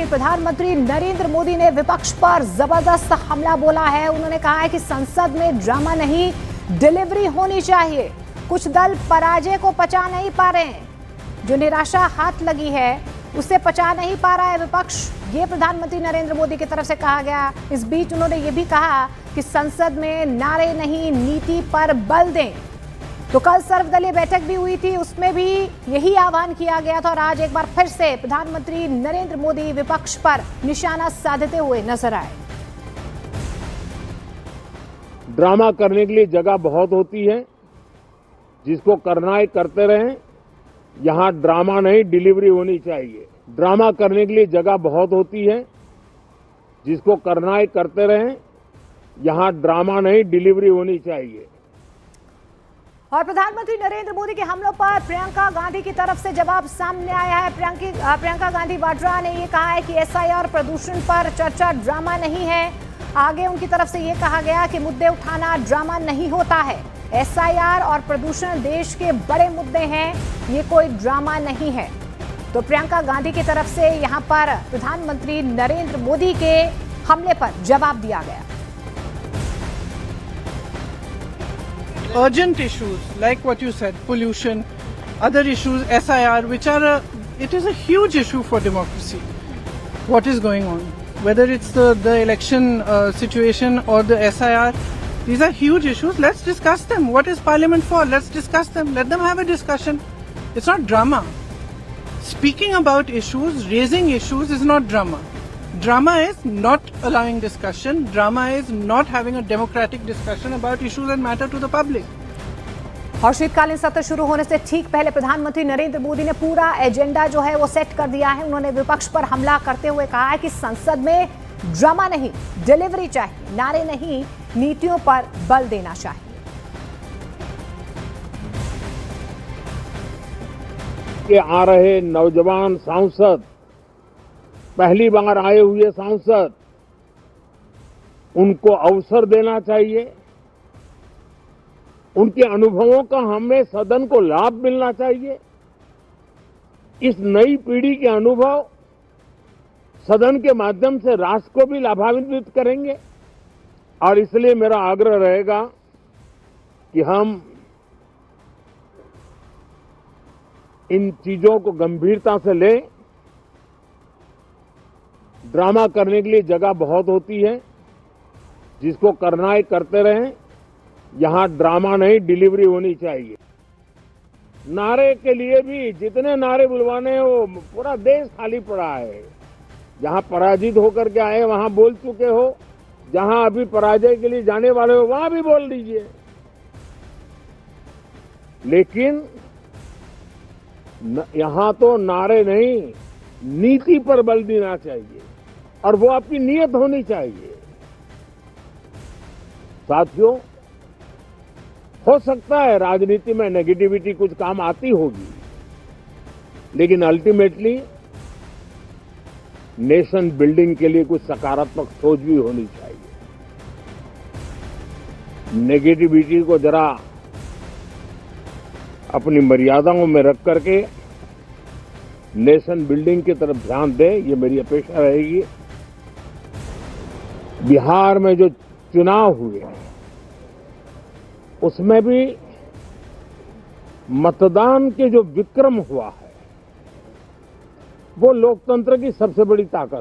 प्रधानमंत्री नरेंद्र मोदी ने विपक्ष पर जबरदस्त हमला बोला है। उन्होंने कहा है कि संसद में ड्रामा नहीं, डिलीवरी होनी चाहिए। कुछ दल पराजय को पचा नहीं पा रहे हैं, जो निराशा हाथ लगी है उसे पचा नहीं पा रहा है विपक्ष। ये प्रधानमंत्री नरेंद्र मोदी की तरफ से कहा गया। इस बीच उन्होंने ये भी कहा कि संसद में नारे नहीं, नीति पर बल दें। तो कल सर्वदलीय बैठक भी हुई थी, उसमें भी यही आह्वान किया गया था और आज एक बार फिर से प्रधानमंत्री नरेंद्र मोदी विपक्ष पर निशाना साधते हुए नजर आए। ड्रामा करने के लिए जगह बहुत होती है, जिसको करना है करते रहें। यहां ड्रामा नहीं, डिलीवरी होनी चाहिए। ड्रामा करने के लिए जगह बहुत होती है, जिसको करना है करते रहें। यहां ड्रामा नहीं, डिलीवरी होनी चाहिए। और प्रधानमंत्री नरेंद्र मोदी के हमलों पर प्रियंका गांधी की तरफ से जवाब सामने आया है। प्रियंका गांधी वाड्रा ने ये कहा है कि एसआईआर प्रदूषण पर चर्चा ड्रामा नहीं है। आगे उनकी तरफ से ये कहा गया कि मुद्दे उठाना ड्रामा नहीं होता है। एसआईआर और प्रदूषण देश के बड़े मुद्दे हैं, ये कोई ड्रामा नहीं है। तो प्रियंका गांधी की तरफ से यहाँ पर प्रधानमंत्री नरेंद्र मोदी के हमले पर जवाब दिया गया। Urgent issues like what you said, pollution, other issues, SIR, which are it is a huge issue for democracy. What is going on, whether it's the election situation or the SIR, these are huge issues. Let's discuss them. What is Parliament for? Let's discuss them. Let them have a discussion. It's not drama. Speaking about issues, raising issues is not drama. Drama is not allowing discussion. Drama is not having a democratic discussion about issues that matter to the public. और शीतकालीन सत्र शुरू होने से ठीक पहले प्रधानमंत्री नरेंद्र मोदी ने पूरा एजेंडा जो है वो सेट कर दिया है। उन्होंने विपक्ष पर हमला करते हुए कहा है कि संसद में ड्रामा नहीं, डिलीवरी चाहिए। नारे नहीं, नीतियों पर बल देना चाहिए। के आ रहे नौजवान सांसद, पहली बार आए हुए सांसद, उनको अवसर देना चाहिए। उनके अनुभवों का हमें सदन को लाभ मिलना चाहिए। इस नई पीढ़ी के अनुभव सदन के माध्यम से राष्ट्र को भी लाभान्वित करेंगे। और इसलिए मेरा आग्रह रहेगा कि हम इन चीजों को गंभीरता से लें। ड्रामा करने के लिए जगह बहुत होती है, जिसको करना है करते रहें। यहां ड्रामा नहीं, डिलीवरी होनी चाहिए। नारे के लिए भी जितने नारे बुलवाने हैं, वो पूरा देश खाली पड़ा है। जहां पराजित होकर के आए वहां बोल चुके हो, जहां अभी पराजय के लिए जाने वाले हो वहां भी बोल दीजिए। लेकिन यहां तो नारे नहीं, नीति पर बल देना चाहिए और वो आपकी नीयत होनी चाहिए। साथियों, हो सकता है राजनीति में नेगेटिविटी कुछ काम आती होगी, लेकिन अल्टीमेटली नेशन बिल्डिंग के लिए कुछ सकारात्मक सोच भी होनी चाहिए। नेगेटिविटी को जरा अपनी मर्यादाओं में रख करके नेशन बिल्डिंग की तरफ ध्यान दें, ये मेरी अपेक्षा रहेगी। बिहार में जो चुनाव हुए उसमें भी मतदान के जो विक्रम हुआ है, वो लोकतंत्र की सबसे बड़ी ताकत